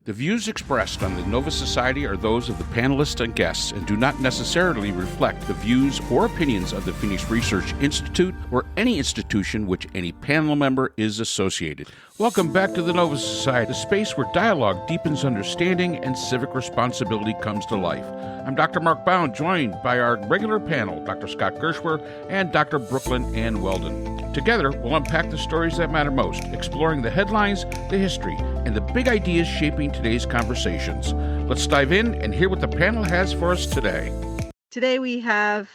The views expressed on the Nova Society are those of the panelists and guests and do not necessarily reflect the views or opinions of the Phoenix Research Institute or any institution which any panel member is associated. Welcome back to the Nova Society, a space where dialogue deepens understanding and civic responsibility comes to life. I'm Dr. Mark Bound, joined by our regular panel, Dr. Scott Gershwer and Dr. Brooklyn Ann Weldon. Together, we'll unpack the stories that matter most, exploring the headlines, the history, and the big ideas shaping today's conversations. Let's dive in and hear what the panel has for us today. Today we have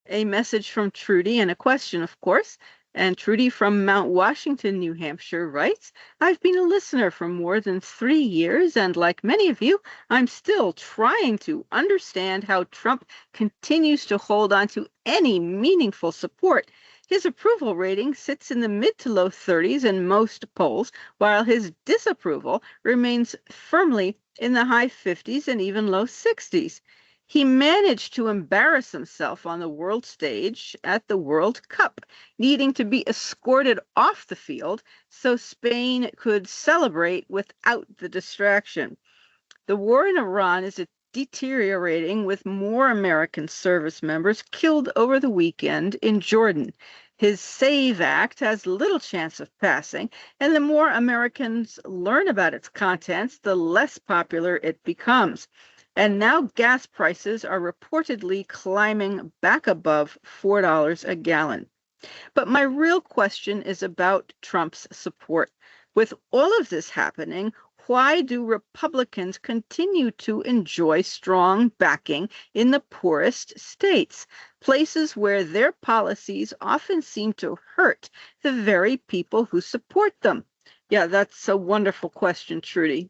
a message from Trudy and a question, of course. And Trudy from Mount Washington, New Hampshire writes, I've been a listener for more than 3 years, and like many of you, I'm still trying to understand how Trump continues to hold on to any meaningful support. His approval rating sits in the mid to low 30s in most polls, while his disapproval remains firmly in the high 50s and even low 60s. He managed to embarrass himself on the world stage at the World Cup, needing to be escorted off the field so Spain could celebrate without the distraction. The war in Iran is deteriorating, with more American service members killed over the weekend in Jordan. His SAVE Act has little chance of passing, and the more Americans learn about its contents, the less popular it becomes. And now gas prices are reportedly climbing back above $4 a gallon. But my real question is about Trump's support. With all of this happening, why do Republicans continue to enjoy strong backing in the poorest states, places where their policies often seem to hurt the very people who support them? Yeah, that's a wonderful question, Trudy.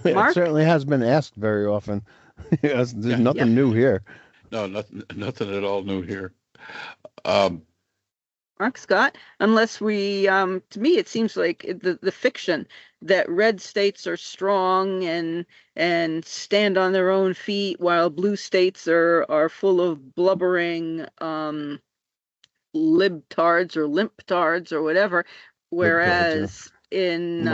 It certainly has been asked very often. There's nothing new here. No, nothing at all new here. Mark, Scott, unless we, to me, it seems like the fiction that red states are strong and stand on their own feet, while blue states are full of blubbering libtards or limptards or whatever, whereas in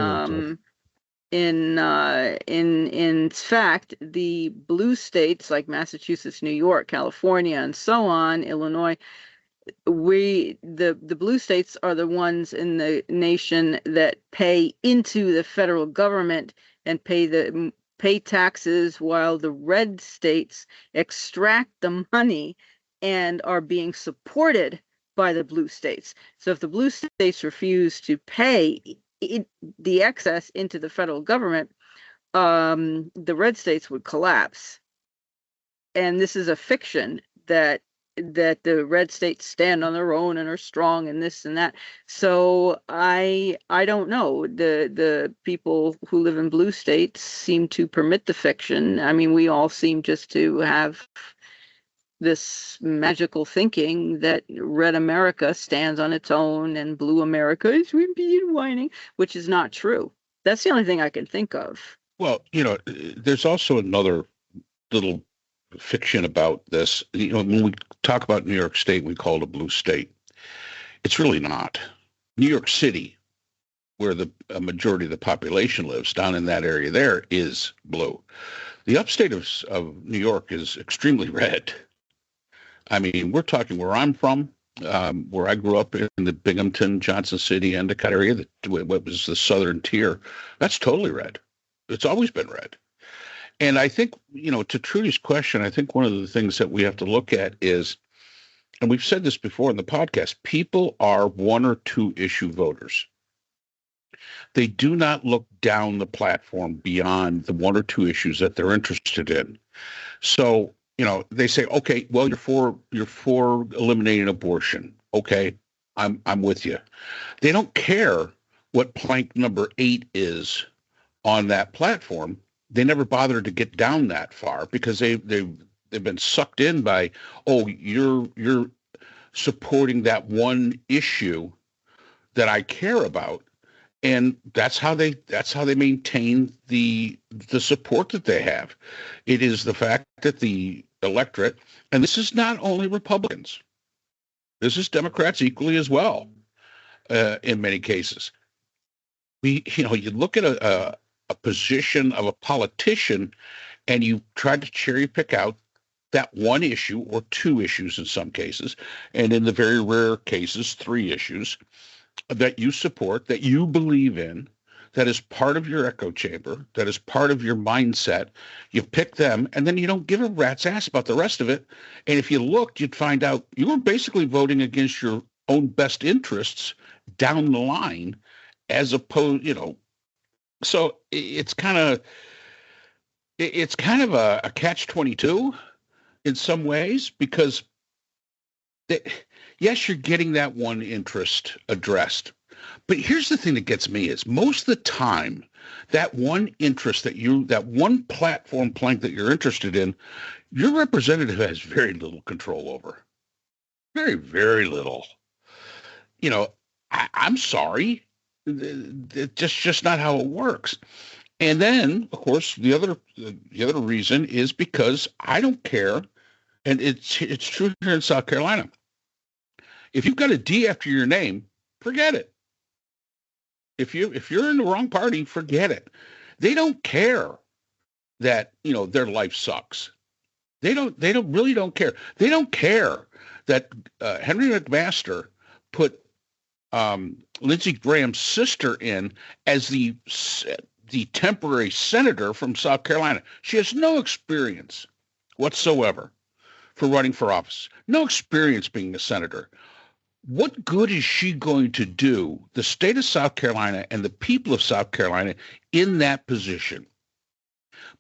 fact, the blue states like Massachusetts, New York, California, and so on, Illinois, the blue states are the ones in the nation that pay into the federal government and pay taxes, while the red states extract the money and are being supported by the blue states. So if the blue states refuse to pay the excess into the federal government, the red states would collapse. And this is a fiction that the red states stand on their own and are strong and this and that. So I don't know. The people who live in blue states seem to permit the fiction. I mean, we all seem just to have this magical thinking that red America stands on its own and blue America is wimpy and whining, which is not true. That's the only thing I can think of. Well, there's also another little fiction about this. When we talk about New York State, we call it a blue state. It's really not. New York City, where a majority of the population lives, down in that area there, is blue. The upstate of New York is extremely red. I mean, we're talking where I'm from, where I grew up in the Binghamton, Johnson City, Endicott area, what was the southern tier. That's totally red. It's always been red. And I think, to Trudy's question, I think one of the things that we have to look at is, and we've said this before in the podcast, people are one or two issue voters. They do not look down the platform beyond the one or two issues that they're interested in. So, they say, okay, well, you're for eliminating abortion. Okay, I'm with you. They don't care what plank number 8 is on that platform. They never bother to get down that far because they've been sucked in by, you're supporting that one issue that I care about, and that's how they maintain the support that they have. It is the fact that the electorate, and this is not only Republicans, this is Democrats equally as well, in many cases. You look at a position of a politician and you tried to cherry pick out that one issue or two issues in some cases, and in the very rare cases, three issues that you support, that you believe in, that is part of your echo chamber, that is part of your mindset. You pick them, and then you don't give a rat's ass about the rest of it. And if you looked, you'd find out you were basically voting against your own best interests down the line, as opposed, so it's kind of a catch-22 in some ways, because yes, you're getting that one interest addressed. But here's the thing that gets me is most of the time, that one interest that one platform plank that you're interested in, your representative has very little control over. Very, very little. I'm sorry. It's just not how it works. And then, of course, the other reason is because I don't care, and it's true here in South Carolina. If you've got a D after your name, forget it. If you're in the wrong party, forget it. They don't care that their life sucks. They really don't care. They don't care that Henry McMaster put Lindsey Graham's sister in as the temporary senator from South Carolina. She has no experience whatsoever for running for office. No experience being a senator. What good is she going to do the state of South Carolina and the people of South Carolina in that position?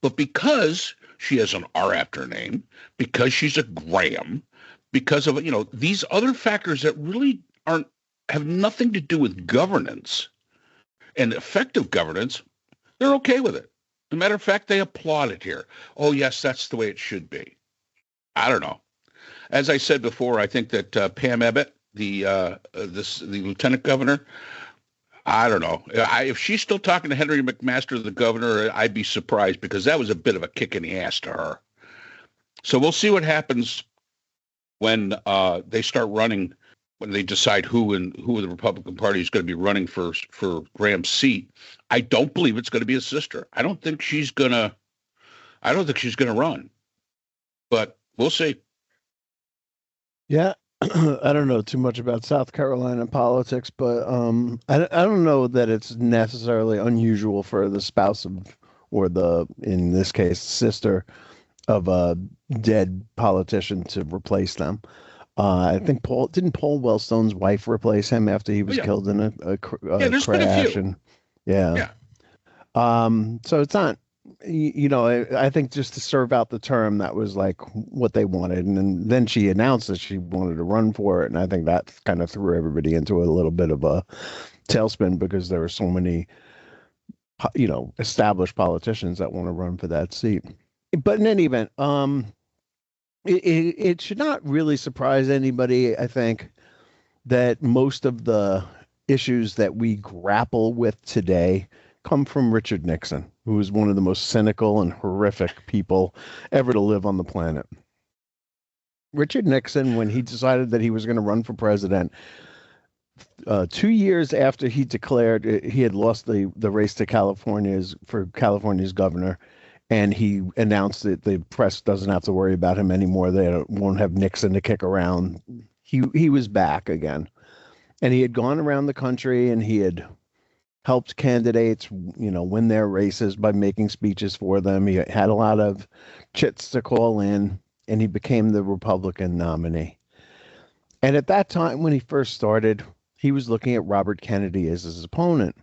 But because she has an R after her name, because she's a Graham, because of these other factors that really have nothing to do with governance and effective governance, they're okay with it. As a matter of fact, they applaud it here. Oh, yes, that's the way it should be. I don't know. As I said before, I think that Pam Abbott, the lieutenant governor, I don't know. If she's still talking to Henry McMaster, the governor, I'd be surprised, because that was a bit of a kick in the ass to her. So we'll see what happens when they start running, when they decide who the Republican Party is going to be running for Graham's seat. I don't believe it's going to be a sister. I don't think she's going to run, but we'll see. Yeah. I don't know too much about South Carolina politics, but I don't know that it's necessarily unusual for the spouse of, or in this case, sister of a dead politician to replace them. I think Paul Wellstone's wife replace him after he was killed in a there's crash. Been a few. And yeah. So it's not, I think just to serve out the term, that was like what they wanted. And then she announced that she wanted to run for it. And I think that kind of threw everybody into a little bit of a tailspin, because there were so many, established politicians that want to run for that seat. But in any event, it should not really surprise anybody, I think, that most of the issues that we grapple with today come from Richard Nixon, who is one of the most cynical and horrific people ever to live on the planet. Richard Nixon, when he decided that he was going to run for president, 2 years after he declared he had lost the race to California's governor, and he announced that the press doesn't have to worry about him anymore, they won't have Nixon to kick around, he was back again. And he had gone around the country and he had helped candidates, win their races by making speeches for them. He had a lot of chits to call in, and he became the Republican nominee. And at that time, when he first started, he was looking at Robert Kennedy as his opponent.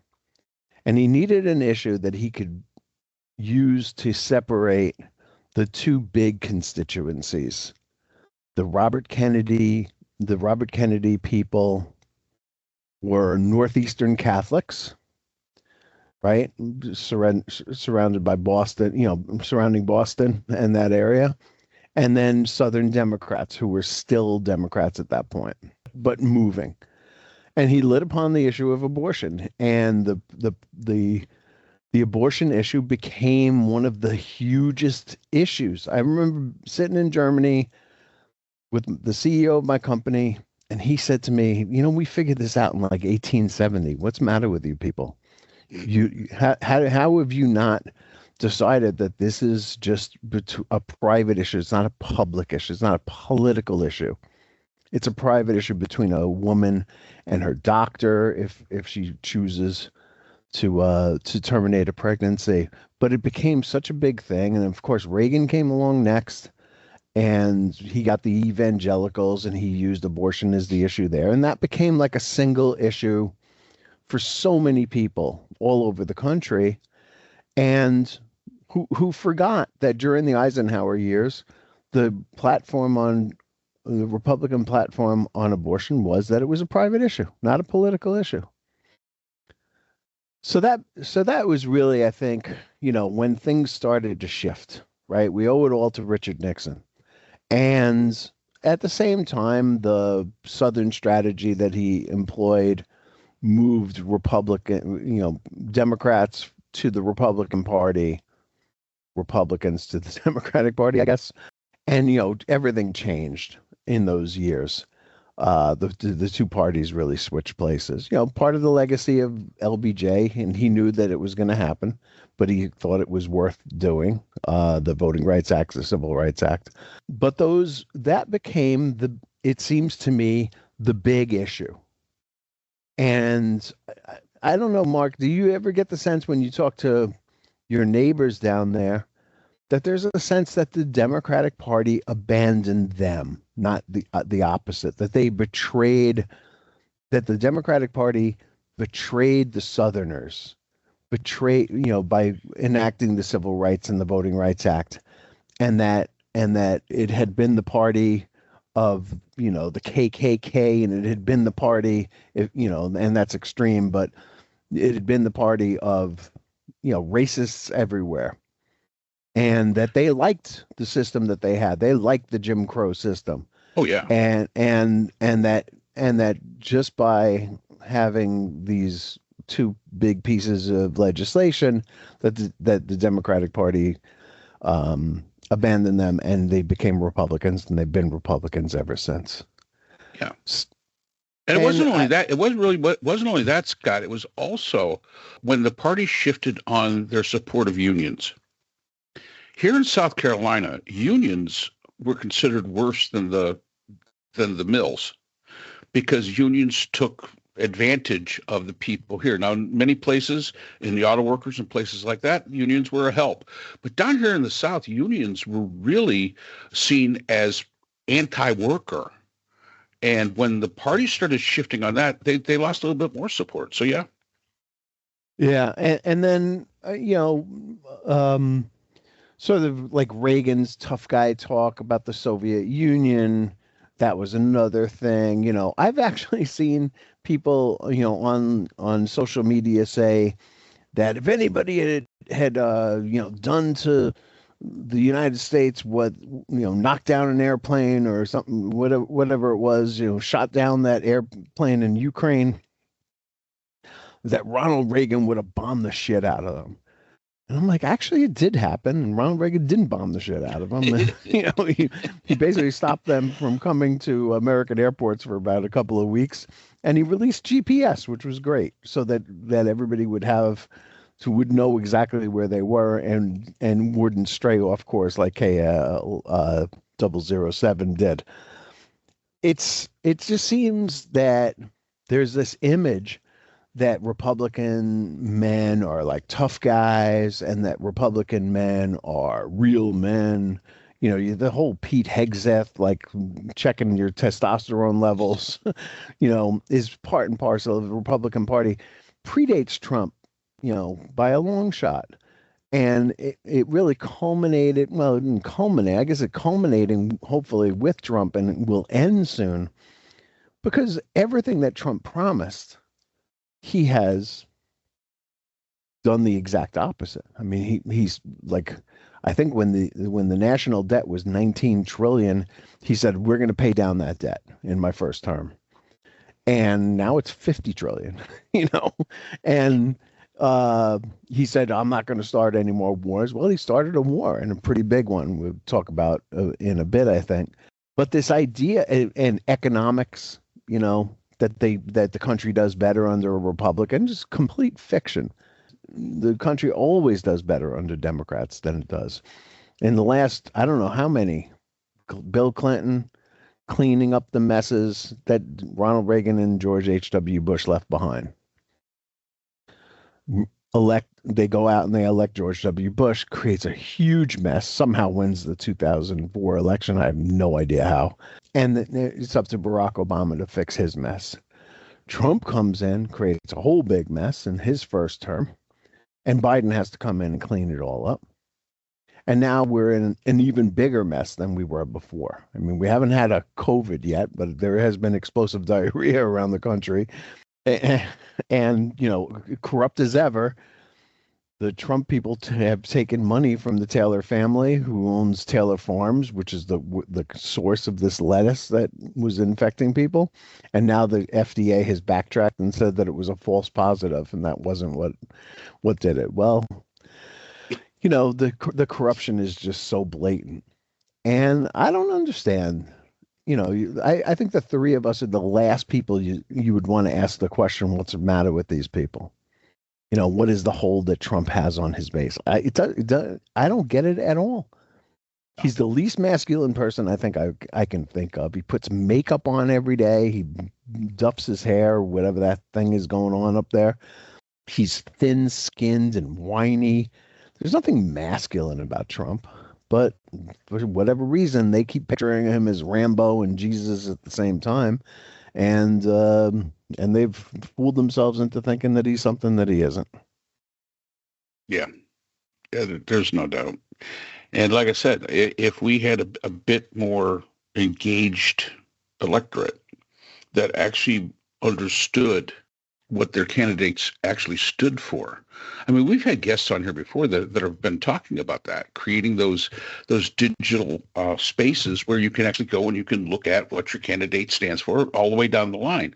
And he needed an issue that he could use to separate the two big constituencies. The Robert Kennedy people were Northeastern Catholics, right? Surrounded by Boston, surrounding Boston and that area. And then Southern Democrats, who were still Democrats at that point, but moving. And he lit upon the issue of abortion. And the abortion issue became one of the hugest issues. I remember sitting in Germany with the CEO of my company, and he said to me, we figured this out in like 1870. What's the matter with you people? How have you not decided that this is just a private issue? It's not a public issue. It's not a political issue. It's a private issue between a woman and her doctor if she chooses to terminate a pregnancy. But it became such a big thing, and of course Reagan came along next, and he got the evangelicals, and he used abortion as the issue there, and that became like a single issue for so many people all over the country, and who forgot that during the Eisenhower years, the Republican platform on abortion was that it was a private issue, not a political issue. So that was really, I think, when things started to shift, right? We owe it all to Richard Nixon. And at the same time, the Southern strategy that he employed moved Democrats to the Republican Party, Republicans to the Democratic Party, I guess. And, everything changed in those years. The two parties really switched places. Part of the legacy of LBJ, and he knew that it was going to happen, but he thought it was worth doing, the Voting Rights Act, the Civil Rights Act. But that became, it seems to me, the big issue. And I don't know, Mark, do you ever get the sense when you talk to your neighbors down there that there's a sense that the Democratic Party abandoned them, not the opposite, that the Democratic Party betrayed the Southerners, by enacting the Civil Rights and the Voting Rights Act, and that it had been the party of, the KKK, and it had been the party, and that's extreme, but it had been the party of, racists everywhere. And that they liked the system that they had. They liked the Jim Crow system. Oh yeah. And that just by having these two big pieces of legislation, that the Democratic Party abandoned them, and they became Republicans, and they've been Republicans ever since. Yeah. And it wasn't only that. It wasn't only that, Scott. It was also when the party shifted on their support of unions. Here in South Carolina, unions were considered worse than the mills, because unions took advantage of the people here. Now, in many places, in the auto workers and places like that, unions were a help. But down here in the South, unions were really seen as anti-worker. And when the party started shifting on that, they lost a little bit more support. So, yeah. Yeah. And then, sort of like Reagan's tough guy talk about the Soviet Union, that was another thing. I've actually seen people, on social media say that if anybody had done to the United States what, knocked down an airplane or something, whatever it was, shot down that airplane in Ukraine, that Ronald Reagan would have bombed the shit out of them. And I'm like, actually, it did happen, and Ronald Reagan didn't bomb the shit out of them. He basically stopped them from coming to American airports for about a couple of weeks, and he released GPS, which was great, so that everybody would know exactly where they were and wouldn't stray off course like K007 did. It just seems that there's this image that Republican men are like tough guys, and that Republican men are real men. The whole Pete Hegseth, like checking your testosterone levels, is part and parcel of the Republican Party. Predates Trump, by a long shot. And it really culminated, well, it didn't culminate, I guess it culminating hopefully with Trump, and it will end soon, because everything that Trump promised, he has done the exact opposite. I mean, he's like, I think when the national debt was 19 trillion, he said, we're going to pay down that debt in my first term. And now it's 50 trillion, and he said, I'm not going to start any more wars. Well, he started a war, and a pretty big one we'll talk about in a bit, I think. But this idea and economics, that the country does better under a Republican, just complete fiction. the country always does better under Democrats than it does. In the last, I don't know how many, Bill Clinton cleaning up the messes that Ronald Reagan and George H.W. Bush left behind. They go out and they elect George W. Bush, creates a huge mess, somehow wins the 2004 election. I have no idea how. And it's up to Barack Obama to fix his mess. Trump comes in, creates a whole big mess in his first term, and Biden has to come in and clean it all up. And now we're in an even bigger mess than we were before. I mean, we haven't had a COVID yet, but there has been explosive diarrhea around the country. And corrupt as ever, the Trump people have taken money from the Taylor family, who owns Taylor Farms, which is the source of this lettuce that was infecting people. And now the FDA has backtracked and said that it was a false positive, and that wasn't what did it. Well, the corruption is just so blatant, and I don't understand. I think the three of us are the last people you would want to ask the question, what's the matter with these people? What is the hold that Trump has on his base? I don't get it at all. He's the least masculine person I think I can think of. He puts makeup on every day. He duffs his hair, whatever that thing is going on up there. He's thin-skinned and whiny. There's nothing masculine about Trump, but for whatever reason, they keep picturing him as Rambo and Jesus at the same time. And they've fooled themselves into thinking that he's something that he isn't. Yeah, there's no doubt. And like I said, if we had a bit more engaged electorate that actually understood what their candidates actually stood for. I mean, we've had guests on here before that have been talking about that, creating those digital spaces where you can actually go and you can look at what your candidate stands for all the way down the line.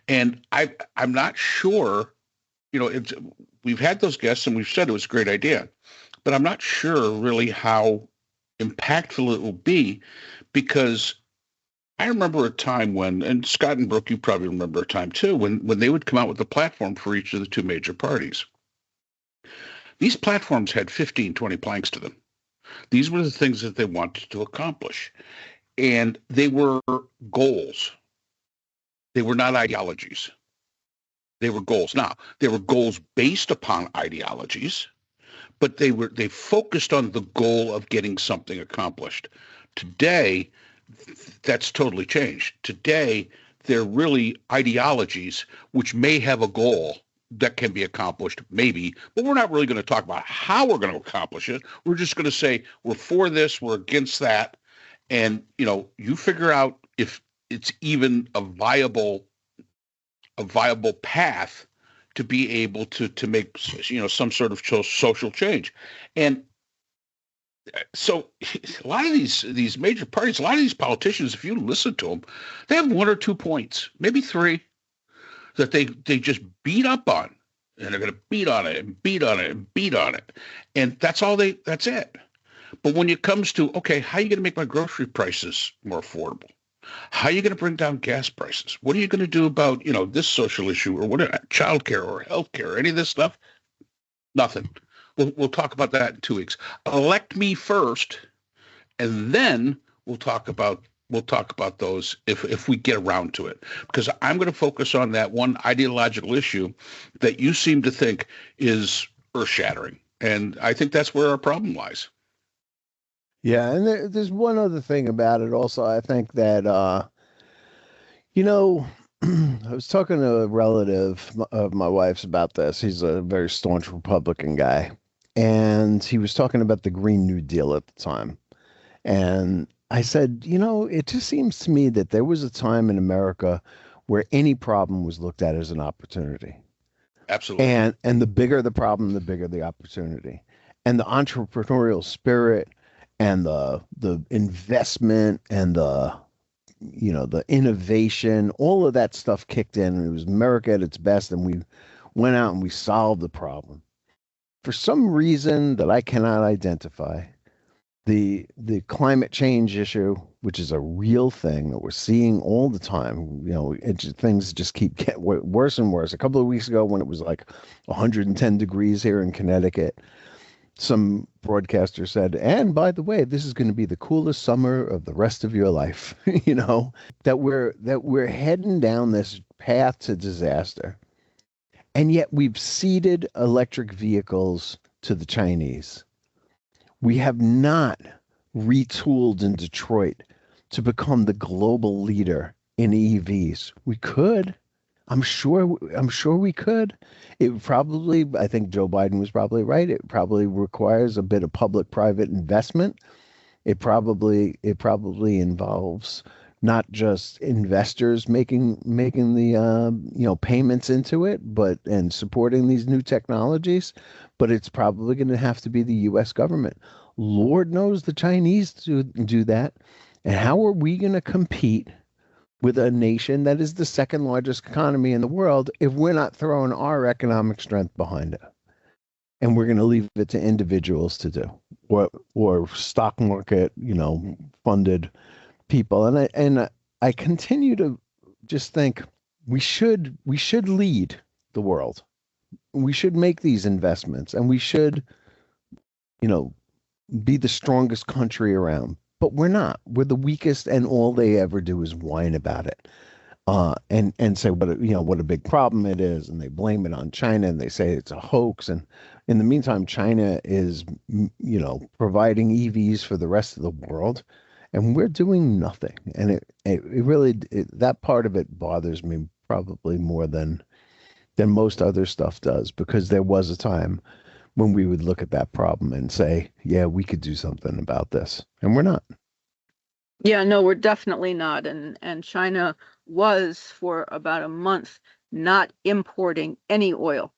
And I'm not sure, we've had those guests and we've said it was a great idea, but I'm not sure really how impactful it will be, because I remember a time when, and Scott and Brooke, you probably remember a time too, when they would come out with a platform for each of the two major parties. These platforms had 15, 20 planks to them. These were the things that they wanted to accomplish. And they were goals. They were not ideologies. They were goals. Now, they were goals based upon ideologies, but they focused on the goal of getting something accomplished. Today, that's totally changed. Today, they're really ideologies which may have a goal that can be accomplished, maybe, but we're not really going to talk about how we're going to accomplish it. We're just going to say we're for this, we're against that, and you figure out if it's even a viable path to be able to make some sort of social change. And so a lot of these major parties, a lot of these politicians, if you listen to them, they have one or 2 points, maybe 3, that they just beat up on, and they're going to beat on it and beat on it and beat on it. And that's it. But when it comes to, okay, how are you going to make my grocery prices more affordable? How are you going to bring down gas prices? What are you going to do about, this social issue or whatever, childcare or healthcare or any of this stuff? Nothing. We'll talk about that in 2 weeks. Elect me first, and then we'll talk about those if we get around to it. Because I'm going to focus on that one ideological issue that you seem to think is earth-shattering, and I think that's where our problem lies. Yeah, and there's one other thing about it also. I think that I was talking to a relative of my wife's about this. He's a very staunch Republican guy. And he was talking about the Green New Deal at the time. And I said, it just seems to me that there was a time in America where any problem was looked at as an opportunity. Absolutely. And the bigger the problem, the bigger the opportunity. And the entrepreneurial spirit and the investment and the innovation, all of that stuff kicked in, and it was America at its best, and we went out and we solved the problem. For some reason that I cannot identify, the climate change issue, which is a real thing that we're seeing all the time. Things just keep getting worse and worse. A couple of weeks ago, when it was like 110 degrees here in Connecticut, some broadcaster said, and by the way, this is going to be the coolest summer of the rest of your life. That we're heading down this path to disaster. And yet we've ceded electric vehicles to the Chinese. We have not retooled in Detroit to become the global leader in EVs. We could. I'm sure we could. I think Joe Biden was probably right. It probably requires a bit of public-private investment. It probably involves not just investors making the payments into it, and supporting these new technologies, but it's probably going to have to be the U.S. government. Lord knows the Chinese do that, and how are we going to compete with a nation that is the second largest economy in the world if we're not throwing our economic strength behind it? And we're going to leave it to individuals to do, or stock market, funded people. And I continue to just think we should lead the world. We should make these investments, and we should, be the strongest country around. But we're not. We're the weakest, and all they ever do is whine about it, and say what a big problem it is, and they blame it on China, and they say it's a hoax. And in the meantime, China is providing EVs for the rest of the world, and we're doing nothing. And it really that part of it bothers me probably more than most other stuff does, because there was a time when we would look at that problem and say, yeah, we could do something about this, and we're not. Yeah, no, we're definitely not. And China was for about a month not importing any oil.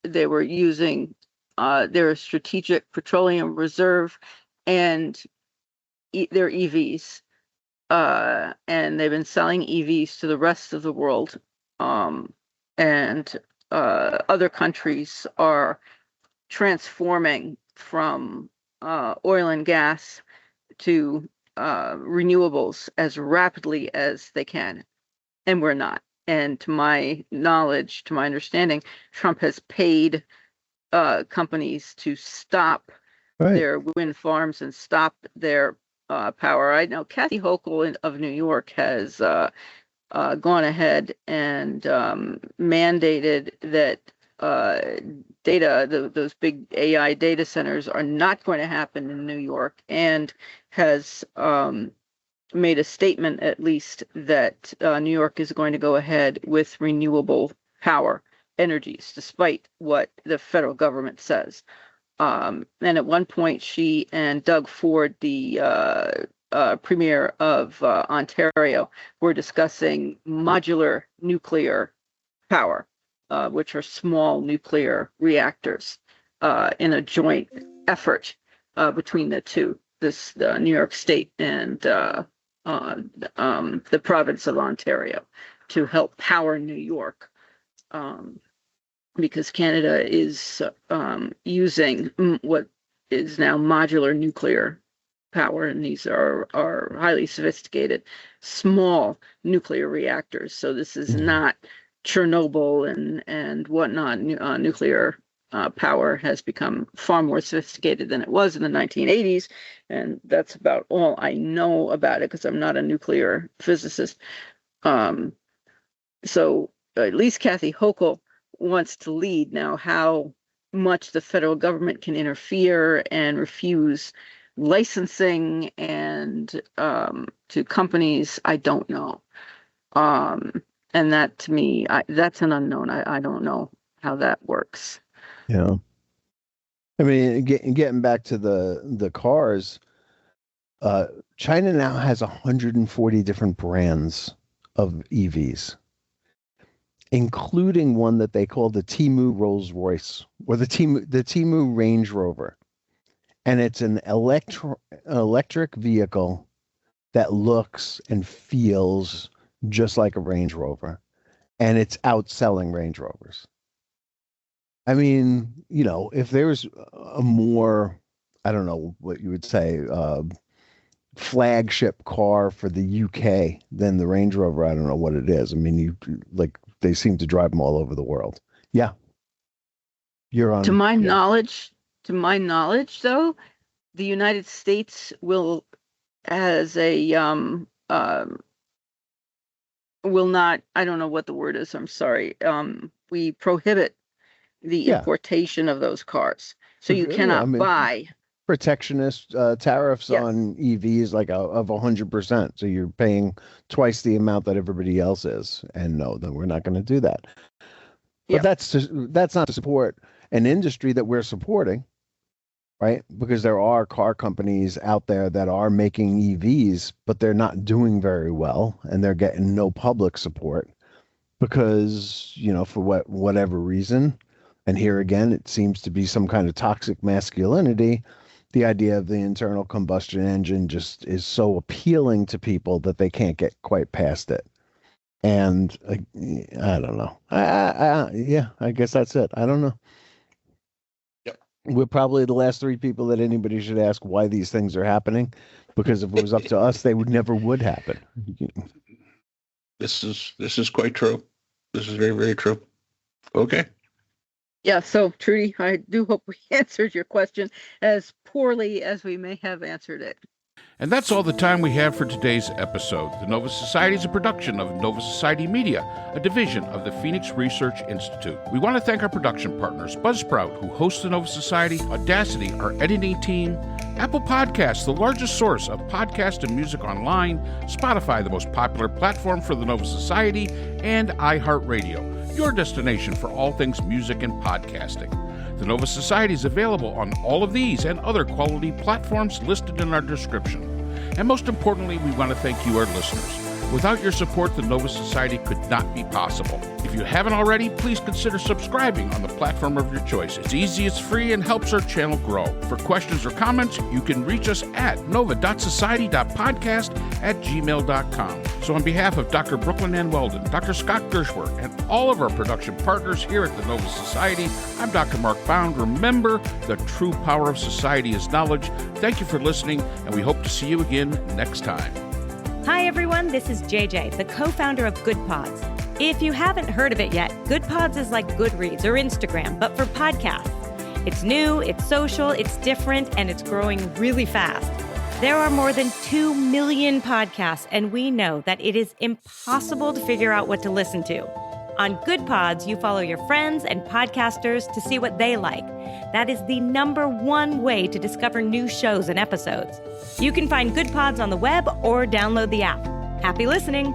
They were using their strategic petroleum reserve and their EVs. And they've been selling EVs to the rest of the world. And other countries are transforming from oil and gas to renewables as rapidly as they can, and we're not. And to my knowledge, to my understanding, Trump has paid companies to stop their wind farms and stop their power. I know Kathy Hochul of New York has gone ahead and mandated that those big AI data centers are not going to happen in New York, and has made a statement, at least, that New York is going to go ahead with renewable power energies, despite what the federal government says. And at one point, she and Doug Ford, the premier of Ontario, were discussing modular nuclear power, which are small nuclear reactors, in a joint effort between the two, the New York State and the province of Ontario, to help power New York, because Canada is using what is now modular nuclear power, and these are highly sophisticated small nuclear reactors. So this is not Chernobyl and whatnot. Nuclear power has become far more sophisticated than it was in the 1980s, and that's about all I know about it, because I'm not a nuclear physicist. So at least Kathy Hochul wants to lead. Now, how much the federal government can interfere and refuse licensing and to companies, I don't know. And that, to me, that's an unknown. I don't know how that works. Yeah. I mean, getting back to the cars, China now has 140 different brands of EVs, including one that they call the Temu Rolls Royce, or the Temu Range Rover. And it's an electric vehicle that looks and feels just like a Range Rover, and it's outselling Range Rovers. I mean, if there's a more, I don't know what you would say, flagship car for the UK than the Range Rover. I don't know what it is. I mean, they seem to drive them all over the world. Yeah. You're on. To my knowledge, though, the United States will, as a will not. I don't know what the word is. I'm sorry. We prohibit the importation of those cars, so you cannot buy. Protectionist tariffs on EVs of 100%. So you're paying twice the amount that everybody else is. And no, then we're not going to do that. But that's not to support an industry that we're supporting, right? Because there are car companies out there that are making EVs, but they're not doing very well, and they're getting no public support because, for whatever reason. And here again, it seems to be some kind of toxic masculinity. The idea of the internal combustion engine just is so appealing to people that they can't get quite past it. And I don't know. I guess that's it. I don't know. Yep. We're probably the last three people that anybody should ask why these things are happening, because if it was up to us, they never would happen. This is quite true. This is very, very true. Okay. Yeah, so Trudy, I do hope we answered your question as poorly as we may have answered it. And that's all the time we have for today's episode. The Nova Society is a production of Nova Society Media, a division of the Phoenix Research Institute. We want to thank our production partners, Buzzsprout, who hosts the Nova Society, Audacity, our editing team, Apple Podcasts, the largest source of podcast and music online, Spotify, the most popular platform for the Nova Society, and iHeartRadio, your destination for all things music and podcasting. The Nova Society is available on all of these and other quality platforms listed in our description. And most importantly, we want to thank you, our listeners. Without your support, the Nova Society could not be possible. If you haven't already, please consider subscribing on the platform of your choice. It's easy, it's free, and helps our channel grow. For questions or comments, you can reach us at nova.society.podcast@gmail.com. So on behalf of Dr. Brooklyn Ann Weldon, Dr. Scott Gershworth, and all of our production partners here at the Nova Society, I'm Dr. Mark Bound. Remember, the true power of society is knowledge. Thank you for listening, and we hope to see you again next time. Hi, everyone. This is JJ, the co-founder of Good Pods. If you haven't heard of it yet, Good Pods is like Goodreads or Instagram, but for podcasts. It's new, it's social, it's different, and it's growing really fast. There are more than 2 million podcasts, and we know that it is impossible to figure out what to listen to. On Good Pods, you follow your friends and podcasters to see what they like. That is the #1 way to discover new shows and episodes. You can find Good Pods on the web or download the app. Happy listening!